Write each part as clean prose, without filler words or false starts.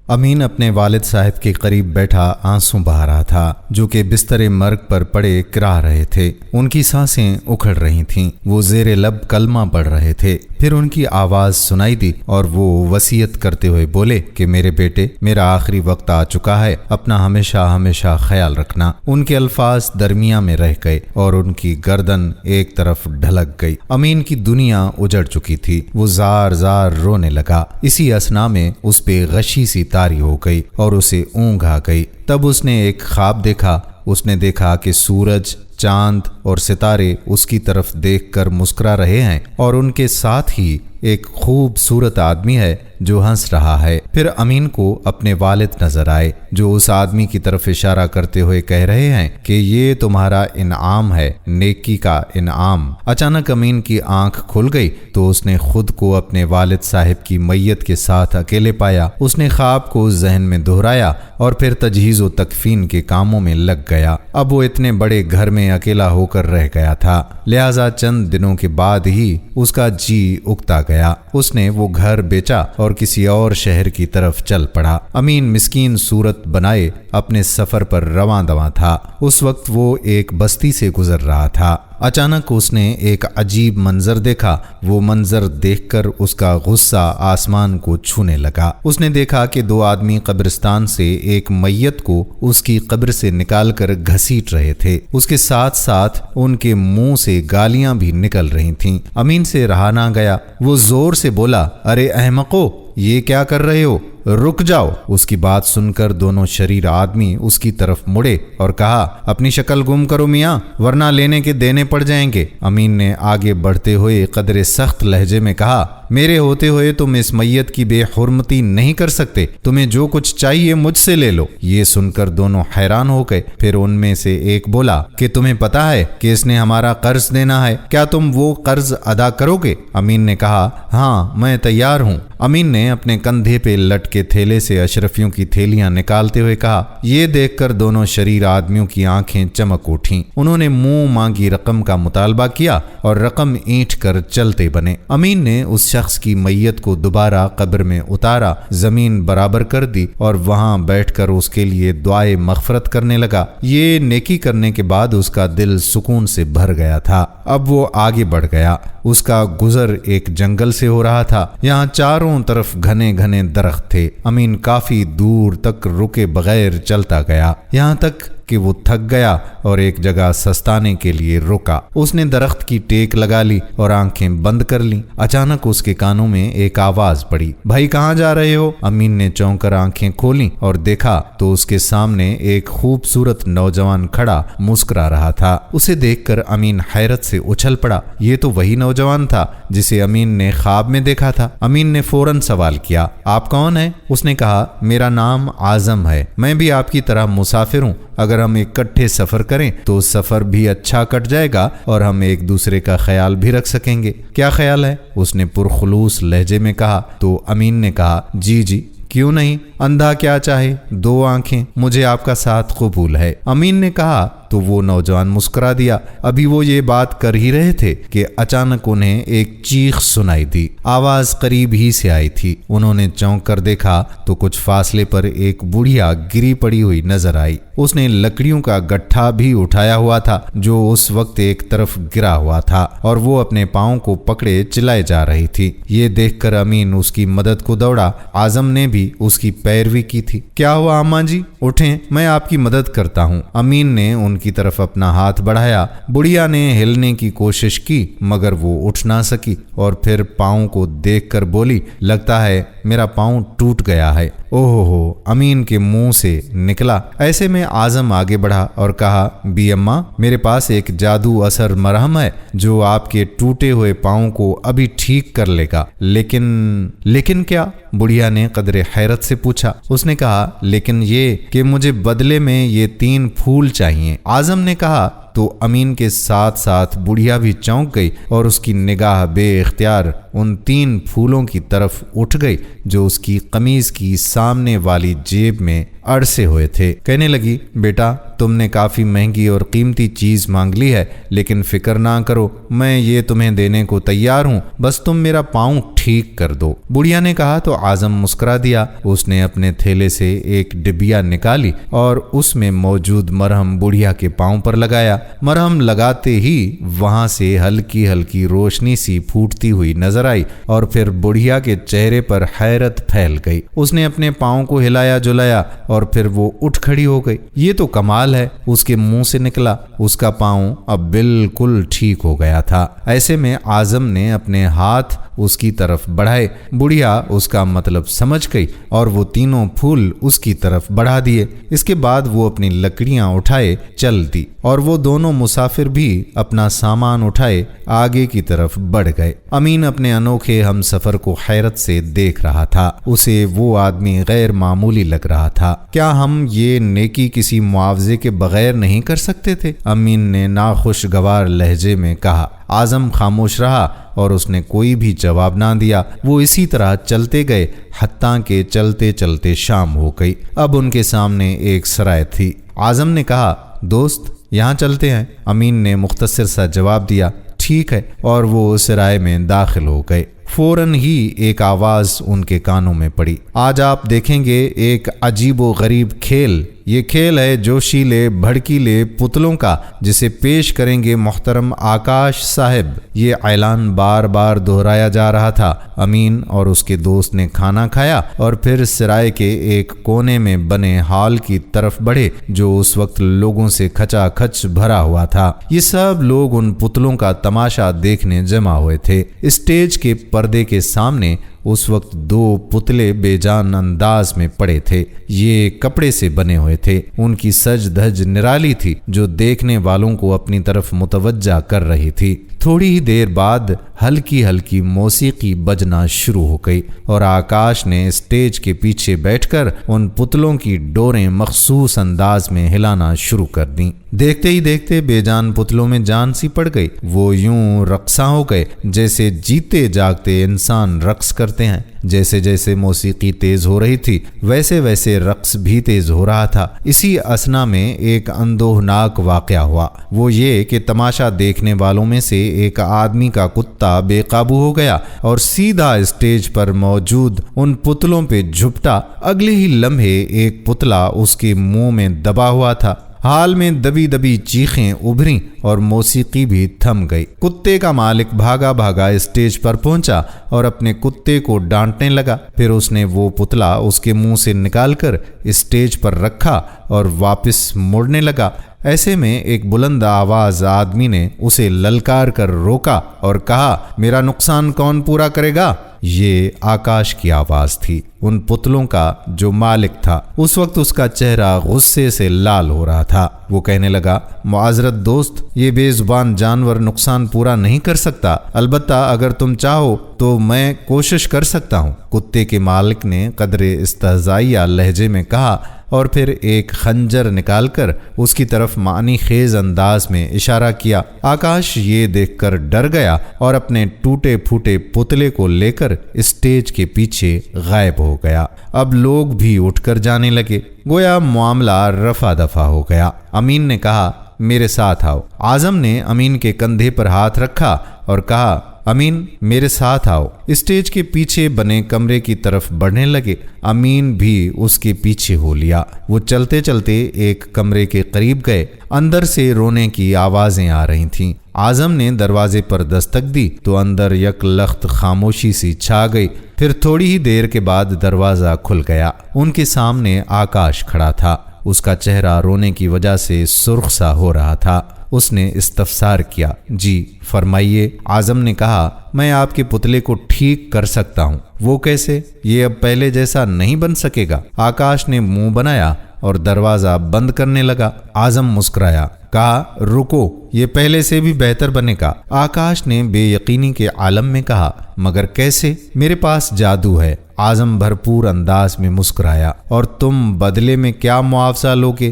امین اپنے والد صاحب کے قریب بیٹھا آنسو بہا رہا تھا، جو کہ بستر مرگ پر پڑے کراہ رہے تھے۔ ان کی سانسیں اکھڑ رہی تھیں، وہ زیر لب کلمہ پڑھ رہے تھے۔ پھر ان کی آواز سنائی دی اور وہ وصیت کرتے ہوئے بولے کہ میرے بیٹے، میرا آخری وقت آ چکا ہے، اپنا ہمیشہ ہمیشہ خیال رکھنا۔ ان کے الفاظ درمیان میں رہ گئے اور ان کی گردن ایک طرف ڈھلک گئی۔ امین کی دنیا اجڑ چکی تھی، وہ زار زار رونے لگا۔ اسی اثنا میں اس پہ غشی سی طاری ہو گئی اور اسے اونگ آ گئی۔ تب اس نے ایک خواب دیکھا۔ اس نے دیکھا کہ سورج، چاند اور ستارے اس کی طرف دیکھ کر مسکرا رہے ہیں اور ان کے ساتھ ہی ایک خوبصورت آدمی ہے جو ہنس رہا ہے۔ پھر امین کو اپنے والد نظر آئے جو اس آدمی کی طرف اشارہ کرتے ہوئے کہہ رہے ہیں کہ یہ تمہارا انعام ہے، نیکی کا انعام۔ اچانک امین کی آنکھ کھل گئی تو اس نے خود کو اپنے والد صاحب کی میت کے ساتھ اکیلے پایا۔ اس نے خواب کو ذہن میں دہرایا اور پھر تجہیز و تکفین کے کاموں میں لگ گیا۔ اب وہ اتنے بڑے گھر میں اکیلا ہو کر رہ گیا تھا، لہذا چند دنوں کے بعد ہی اس کا جی اکتا گیا۔ اس نے وہ گھر بیچا اور کسی اور شہر کی طرف چل پڑا۔ امین مسکین صورت بنائے اپنے سفر پر رواں دواں تھا۔ اس وقت وہ ایک بستی سے گزر رہا تھا۔ اچانک اس نے ایک عجیب منظر دیکھا۔ وہ منظر دیکھ کر اس کا غصہ آسمان کو چھونے لگا۔ اس نے دیکھا کہ دو آدمی قبرستان سے ایک میت کو اس کی قبر سے نکال کر گھسیٹ رہے تھے۔ اس کے ساتھ ساتھ ان کے منہ سے گالیاں بھی نکل رہی تھیں۔ امین سے رہا نہ گیا، وہ زور سے بولا، ارے احمقو، یہ کیا کر رہے ہو؟ رک جاؤ۔ اس کی بات سن کر دونوں شریر آدمی اس کی طرف مڑے اور کہا، اپنی شکل گم کرو میاں، ورنہ لینے کے دینے پڑ جائیں گے۔ امین نے آگے بڑھتے ہوئے قدرے سخت لہجے میں کہا، میرے ہوتے ہوئے تم اس میت کی بے حرمتی نہیں کر سکتے، تمہیں جو کچھ چاہیے مجھ سے لے لو۔ یہ سن کر دونوں حیران ہو گئے۔ پھر ان میں سے ایک بولا کہ تمہیں پتا ہے کہ اس نے ہمارا قرض دینا ہے، کیا تم وہ قرض ادا کرو گے؟ امین نے کہا، ہاں میں تیار ہوں۔ امین نے اپنے کندھے پہ لٹ کے تھیلے سے اشرفیوں کی تھیلیاں نکالتے ہوئے کہا۔ یہ دیکھ کر دونوں شریر آدمیوں کی آنکھیں چمک اٹھیں۔ انہوں نے منہ مانگی رقم کا مطالبہ کیا اور رقم اینٹ کر چلتے بنے۔ امین نے اس شخص کی میت کو دوبارہ قبر میں اتارا، زمین برابر کر دی اور وہاں بیٹھ کر اس کے لیے دعائے مغفرت کرنے لگا۔ یہ نیکی کرنے کے بعد اس کا دل سکون سے بھر گیا تھا۔ اب وہ آگے بڑھ گیا۔ اس کا گزر ایک جنگل سے ہو رہا تھا۔ یہاں چاروں طرف گھنے گھنے درخت تھے۔ امین کافی دور تک رکے بغیر چلتا گیا، یہاں تک کہ وہ تھک گیا اور ایک جگہ سستانے کے لیے رکا۔ اس نے درخت کی ٹیک لگا لی اور آنکھیں بند کر لیں۔ اچانک اس کے کانوں میں ایک آواز پڑی، بھائی کہاں جا رہے ہو؟ امین نے چونک کر آنکھیں کھولیں اور دیکھا تو اس کے سامنے ایک خوبصورت نوجوان کھڑا مسکرا رہا تھا۔ اسے دیکھ کر امین حیرت سے اچھل پڑا۔ یہ تو وہی نوجوان تھا جسے امین نے خواب میں دیکھا تھا۔ امین نے فوراً سوال کیا، آپ کون ہیں؟ اس نے کہا، میرا نام اعظم ہے، میں بھی آپ کی طرح مسافر ہوں۔ اگر ہم اکٹھے سفر کریں تو سفر بھی اچھا کٹ جائے گا اور ہم ایک دوسرے کا خیال بھی رکھ سکیں گے۔ کیا خیال ہے؟ اس نے پرخلوص لہجے میں کہا۔ تو امین نے کہا، جی کیوں نہیں، اندھا کیا چاہے، دو آنکھیں، مجھے آپ کا ساتھ قبول ہے۔ امین نے کہا تو وہ نوجوان مسکرا دیا۔ ابھی وہ یہ بات کر ہی رہے تھے کہ اچانک انہیں ایک چیخ سنائی دی۔ آواز قریب ہی سے آئی تھی۔ انہوں نے چونک کر دیکھا تو کچھ فاصلے پر ایک بڑھیا گری پڑی ہوئی نظر آئی۔ اس نے لکڑیوں کا گٹھا بھی اٹھایا ہوا تھا جو اس وقت ایک طرف گرا ہوا تھا اور وہ اپنے پاؤں کو پکڑے چلائے جا رہی تھی۔ یہ دیکھ کر امین اس کی مدد کو دوڑا۔ اعظم نے بھی اس کی پیروی کی تھی۔ کیا ہوا اماں جی، اٹھیں، میں آپ کی مدد کرتا ہوں۔ امین نے ان کی طرف اپنا ہاتھ بڑھایا۔ بڑھیا نے ہلنے کی کوشش کی مگر وہ اٹھ نہ سکی اور پھر پاؤں کو دیکھ کر بولی، لگتا ہے میرا پاؤں ٹوٹ گیا ہے۔ اوہو، امین کے منہ سے نکلا۔ ایسے میں اعظم آگے بڑھا اور کہا، بی اماں، میرے پاس ایک جادو اثر مرہم ہے جو آپ کے ٹوٹے ہوئے پاؤں کو ابھی ٹھیک کر لے گا۔ لیکن کیا؟ بڑھیا نے قدر حیرت سے پوچھا۔ اس نے کہا، لیکن یہ کہ مجھے بدلے میں یہ 3 پھول چاہیے۔ اعظم نے کہا، تو امین کے ساتھ ساتھ بڑھیا بھی چونک گئی اور اس کی نگاہ بے اختیار ان 3 پھولوں کی طرف اٹھ گئی جو اس کی قمیض کی سامنے والی جیب میں اڑسے ہوئے تھے۔ کہنے لگی، بیٹا تم نے کافی مہنگی اور قیمتی چیز مانگ لی ہے، لیکن فکر نہ کرو، میں یہ تمہیں دینے کو تیار ہوں، بس تم میرا پاؤں ٹھیک کر دو۔ بڑھیا نے کہا تو اعظم مسکرا دیا۔ اس نے اپنے تھیلے سے ایک ڈبیا نکالی اور اس میں موجود مرہم بڑھیا کے پاؤں پر لگایا۔ مرہم لگاتے ہی وہاں سے ہلکی ہلکی روشنی سی پھوٹتی ہوئی نظر آئی اور پھر بڑھیا کے چہرے پر حیرت پھیل گئی۔ اس نے اپنے پاؤں کو ہلایا جلایا اور پھر وہ اٹھ کھڑی ہو گئی۔ یہ تو کمال ہے، اس کے منہ سے نکلا۔ اس کا پاؤں اب بالکل ٹھیک ہو گیا تھا۔ ایسے میں اعظم نے اپنے ہاتھ اس کی طرف بڑھائے۔ بڑھیا اس کا مطلب سمجھ گئی اور وہ تینوں پھول اس کی طرف بڑھا دیے۔ اس کے بعد وہ اپنی لکڑیاں اٹھائے چل دی اور وہ دونوں مسافر بھی اپنا سامان اٹھائے آگے کی طرف بڑھ گئے۔ امین اپنے انوکھے ہم سفر کو حیرت سے دیکھ رہا تھا۔ اسے وہ آدمی غیر معمولی لگ رہا تھا۔ کیا ہم یہ نیکی کسی معاوضے کے بغیر نہیں کر سکتے تھے؟ امین نے ناخوشگوار لہجے میں کہا۔ اعظم خاموش رہا اور اس نے کوئی بھی جواب نہ دیا۔ وہ اسی طرح چلتے گئے حتیٰ کہ چلتے چلتے شام ہو گئی۔ اب ان کے سامنے ایک سرائے تھی۔ اعظم نے کہا، دوست یہاں چلتے ہیں۔ امین نے مختصر سا جواب دیا، ٹھیک ہے، اور وہ سرائے میں داخل ہو گئے۔ فوراً ہی ایک آواز ان کے کانوں میں پڑی، آج آپ دیکھیں گے ایک عجیب و غریب کھیل۔ یہ کھیل ہے جوشیلے بھڑکیلے پتلوں کا، جسے پیش کریں گے محترم آکاش صاحب۔ یہ اعلان بار بار دہرایا جا رہا تھا۔ امین اور اس کے دوست نے کھانا کھایا اور پھر سرائے کے ایک کونے میں بنے ہال کی طرف بڑھے جو اس وقت لوگوں سے کھچا کھچ بھرا ہوا تھا۔ یہ سب لوگ ان پتلوں کا تماشا دیکھنے جمع ہوئے تھے۔ اسٹیج کے پردے کے سامنے اس وقت 2 پتلے بے جان انداز میں پڑے تھے۔ یہ کپڑے سے بنے ہوئے تھے۔ ان کی سج دھج نرالی تھی جو دیکھنے والوں کو اپنی طرف متوجہ کر رہی تھی۔ تھوڑی ہی دیر بعد ہلکی ہلکی موسیقی بجنا شروع ہو گئی اور آکاش نے اسٹیج کے پیچھے بیٹھ کر ان پتلوں کی ڈوریں مخصوص انداز میں ہلانا شروع کر دیں۔ دیکھتے ہی دیکھتے بے جان پتلوں میں جان سی پڑ گئی۔ وہ یوں رقصاں ہو گئے جیسے جیتے جاگتے انسان رقص کرتے ہیں۔ جیسے جیسے موسیقی تیز ہو رہی تھی ویسے ویسے رقص بھی تیز ہو رہا تھا۔ اسی اثنا میں ایک اندوہناک واقعہ ہوا، وہ یہ کہ تماشا دیکھنے والوں میں سے ایک آدمی کا کتا بے قابو ہو گیا اور سیدھا اسٹیج پر موجود ان پتلوں پہ جھپٹا۔ اگلے ہی لمحے ایک پتلا اس کے منہ میں دبا ہوا تھا۔ حال میں دبی دبی چیخیں ابھریں اور موسیقی بھی تھم گئی۔ کتے کا مالک بھاگا بھاگا اسٹیج پر پہنچا اور اپنے کتے کو ڈانٹنے لگا۔ پھر اس نے وہ پتلا اس کے منہ سے نکال کر اسٹیج پر رکھا اور واپس مڑنے لگا۔ ایسے میں ایک بلند آواز آدمی نے اسے للکار کر روکا اور کہا، میرا نقصان کون پورا کرے گا؟ یہ آکاش کی آواز تھی، ان پتلوں کا جو مالک تھا۔ اس وقت اس کا چہرہ غصے سے لال ہو رہا تھا۔ وہ کہنے لگا، معذرت دوست، یہ بے زبان جانور نقصان پورا نہیں کر سکتا، البتہ اگر تم چاہو تو میں کوشش کر سکتا ہوں۔ کتے کے مالک نے قدرے استہزائیہ لہجے میں کہا اور پھر ایک خنجر نکال کر اس کی طرف معنی خیز انداز میں اشارہ کیا۔ آکاش یہ دیکھ کر ڈر گیا اور اپنے ٹوٹے پھوٹے پتلے کو لے کر اسٹیج کے پیچھے غائب ہو گیا۔ اب لوگ بھی اٹھ کر جانے لگے، گویا معاملہ رفع دفع ہو گیا۔ امین نے کہا، میرے ساتھ آؤ۔ اعظم نے امین کے کندھے پر ہاتھ رکھا اور کہا، امین میرے ساتھ آؤ۔ اسٹیج کے پیچھے بنے کمرے کی طرف بڑھنے لگے۔ امین بھی اس کے پیچھے ہو لیا۔ وہ چلتے چلتے ایک کمرے کے قریب گئے۔ اندر سے رونے کی آوازیں آ رہی تھیں۔ اعظم نے دروازے پر دستک دی تو اندر یک لخت خاموشی سی چھا گئی۔ پھر تھوڑی ہی دیر کے بعد دروازہ کھل گیا۔ ان کے سامنے آکاش کھڑا تھا۔ اس کا چہرہ رونے کی وجہ سے سرخ سا ہو رہا تھا۔ اس نے استفسار کیا، جی فرمائیے۔ اعظم نے کہا، میں آپ کے پتلے کو ٹھیک کر سکتا ہوں۔ وہ کیسے؟ یہ اب پہلے جیسا نہیں بن سکے گا۔ آکاش نے منہ بنایا اور دروازہ بند کرنے لگا۔ اعظم مسکرایا، کہا، رکو، یہ پہلے سے بھی بہتر بنے گا۔ آکاش نے بے یقینی کے عالم میں کہا، مگر کیسے؟ میرے پاس جادو ہے۔ اعظم بھرپور انداز میں مسکرایا، اور تم بدلے میں کیا معاوضہ لوگے؟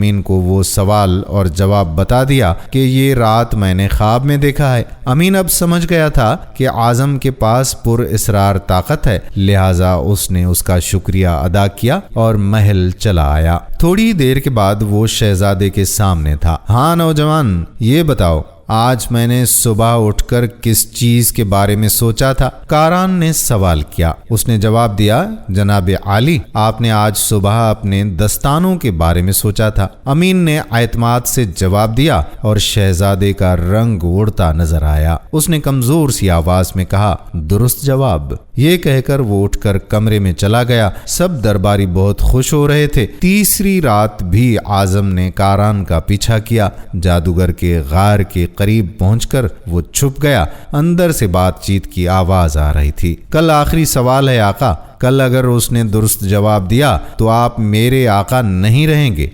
امین کو وہ سوال اور جواب بتا دیا کہ یہ رات میں نے خواب میں دیکھا ہے۔ امین اب سمجھ گیا تھا کہ اعظم کے پاس پر اسرار طاقت ہے، لہٰذا اس نے اس کا شکریہ ادا کیا اور محل چلا آیا۔ تھوڑی دیر کے بعد وہ شہزادے کے سامنے تھا۔ ہاں نوجوان، یہ بتاؤ آج میں نے صبح اٹھ کر کس چیز کے بارے میں سوچا تھا؟ کاران نے سوال کیا۔ اس نے جواب دیا، جناب عالی، آپ نے آج صبح اپنے دستانوں کے بارے میں سوچا تھا۔ امین نے اعتماد سے جواب دیا اور شہزادے کا رنگ اڑتا نظر آیا۔ اس نے کمزور سی آواز میں کہا، درست جواب۔ یہ کہہ کر وہ اٹھ کر کمرے میں چلا گیا۔ سب درباری بہت خوش ہو رہے تھے۔ تیسری رات بھی اعظم نے کاران کا پیچھا کیا۔ جادوگر کے غار کے قریب پہنچ کر وہ چھپ گیا۔ اندر سے بات چیت کی آواز آ رہی تھی۔ کل آخری سوال ہے آقا، کل اگر اس نے درست جواب دیا تو آپ میرے آقا نہیں رہیں گے۔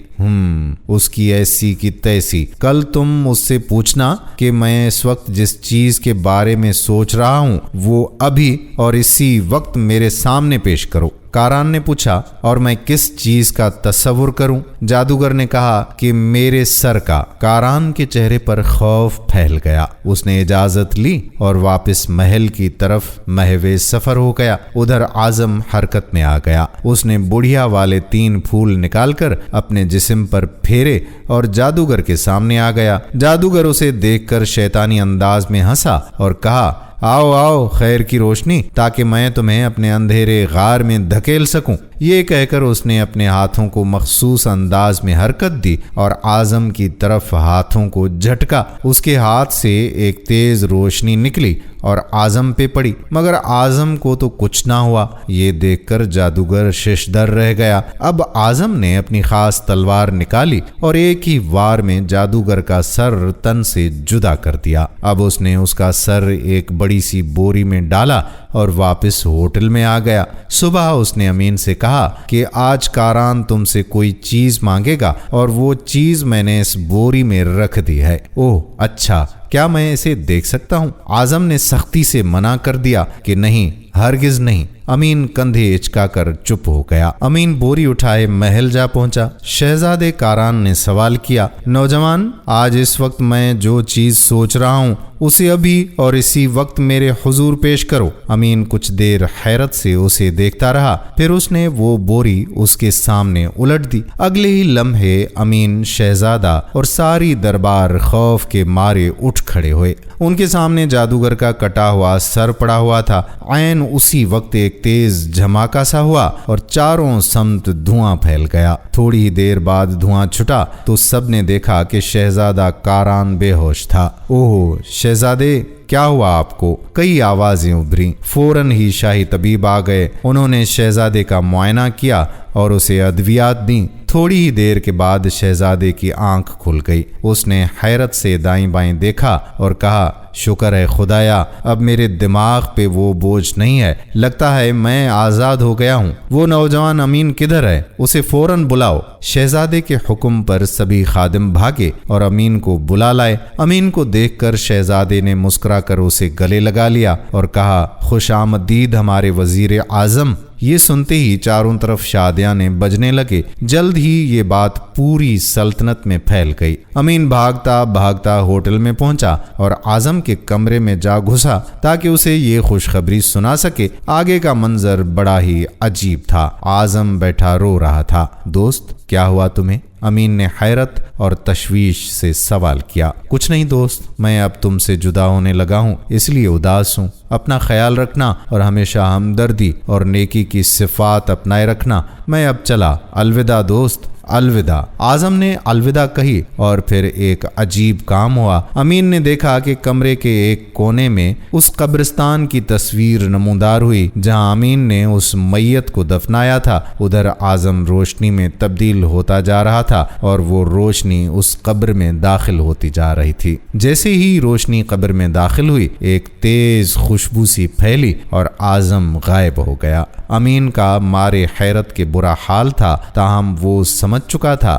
اس کی ایسی کی تیسی۔ کل تم اس سے پوچھنا کہ میں اس وقت جس چیز کے بارے میں سوچ رہا ہوں وہ ابھی اور اسی وقت میرے سامنے پیش کرو۔ کاران نے پوچھا، اور میں کس چیز کا تصور کروں؟ جادوگر نے کہا کہ میرے سر کا۔ کاران کے چہرے پر خوف پھیل گیا۔ اس نے اجازت لی اور واپس محل کی طرف محو سفر ہو گیا۔ ادھر اعظم حرکت میں آ گیا۔ اس نے بڑھیا والے 3 پھول نکال کر اپنے جسم پر پھیرے اور جادوگر کے سامنے آ گیا۔ جادوگر اسے دیکھ کر شیطانی انداز میں ہنسا اور کہا، آؤ آؤ خیر کی روشنی، تاکہ میں تمہیں اپنے اندھیرے غار میں دھکیل سکوں۔ یہ کہہ کر اس نے اپنے ہاتھوں کو مخصوص انداز میں حرکت دی اور اعظم کی طرف ہاتھوں کو جھٹکا۔ اس کے ہاتھ سے ایک تیز روشنی نکلی اور اعظم پہ پڑی، مگر اعظم کو تو کچھ نہ ہوا۔ یہ دیکھ کر جادوگر ششدر رہ گیا۔ اب اعظم نے اپنی خاص تلوار نکالی اور ایک ہی وار میں جادوگر کا سر تن سے جدا کر دیا۔ اب اس نے اس کا سر ایک بڑی سی بوری میں ڈالا اور واپس ہوٹل میں آ گیا۔ صبح اس نے امین سے کہا کہ آج کاران تم سے کوئی چیز مانگے گا اور وہ چیز میں نے اس بوری میں رکھ دی ہے۔ اوہ اچھا، کیا میں اسے دیکھ سکتا ہوں؟ اعظم نے سختی سے منع کر دیا کہ نہیں، ہرگز نہیں۔ امین کندھے اچکا کر چپ ہو گیا۔ امین بوری اٹھائے محل جا پہنچا۔ شہزادے کاران نے سوال کیا، نوجوان، آج اس وقت میں جو چیز سوچ رہا ہوں اسے ابھی اور اسی وقت میرے حضور پیش کرو۔ امین کچھ دیر حیرت سے اسے دیکھتا رہا، پھر اس نے وہ بوری اس کے سامنے الٹ دی۔ اگلے ہی لمحے امین، شہزادہ اور ساری دربار خوف کے مارے اٹھ کھڑے ہوئے۔ ان کے سامنے جادوگر کا کٹا ہوا سر پڑا ہوا تھا۔ عین اسی وقت ایک تیز جھماکا سا ہوا اور چاروں سمت دھواں پھیل گیا۔ تھوڑی ہی دیر بعد دھواں چھٹا تو سب نے دیکھا کہ شہزادہ کاران بے ہوش تھا۔ اوہ شہزادے، کیا ہوا آپ کو؟ کئی آوازیں ابھریں۔ فوراً ہی شاہی طبیب آ گئے۔ انہوں نے شہزادے کا معائنہ کیا اور اسے ادویات دیں۔ تھوڑی ہی دیر کے بعد شہزادے کی آنکھ کھل گئی۔ اس نے حیرت سے دائیں بائیں دیکھا اور کہا، شکر ہے خدایا، اب میرے دماغ پہ وہ بوجھ نہیں ہے، لگتا ہے میں آزاد ہو گیا ہوں۔ وہ نوجوان امین کدھر ہے؟ اسے فوراً بلاؤ۔ شہزادے کے حکم پر سبھی خادم بھاگے اور امین کو بلا لائے۔ امین کو دیکھ کر شہزادے نے مسکرا کر اسے گلے لگا لیا اور کہا، خوش آمدید ہمارے وزیر اعظم۔ یہ سنتے ہی چاروں طرف شادیانے بجنے لگے۔ جلد ہی یہ بات پوری سلطنت میں پھیل گئی۔ امین بھاگتا بھاگتا ہوٹل میں پہنچا اور اعظم کے کمرے میں جا گھسا تاکہ اسے یہ خوشخبری سنا سکے۔ آگے کا منظر بڑا ہی عجیب تھا۔ اعظم بیٹھا رو رہا تھا۔ دوست، کیا ہوا تمہیں؟ امین نے حیرت اور تشویش سے سوال کیا۔ کچھ نہیں دوست، میں اب تم سے جدا ہونے لگا ہوں، اس لیے اداس ہوں۔ اپنا خیال رکھنا اور ہمیشہ ہمدردی اور نیکی کی صفات اپنائے رکھنا۔ میں اب چلا، الوداع دوست، الوداع۔ اعظم نے الوداع کہی اور پھر ایک عجیب کام ہوا۔ امین نے دیکھا کہ کمرے کے ایک کونے میں اس قبرستان کی تصویر نمودار ہوئی جہاں امین نے اس میت کو دفنایا تھا۔ ادھر اعظم روشنی میں تبدیل ہوتا جا رہا تھا اور وہ روشنی اس قبر میں داخل ہوتی جا رہی تھی۔ جیسے ہی روشنی قبر میں داخل ہوئی، ایک تیز خوشبو سی پھیلی اور اعظم غائب ہو گیا۔ امین کا مارے حیرت کے برا حال تھا، تاہم وہ سمجھ چکا تھا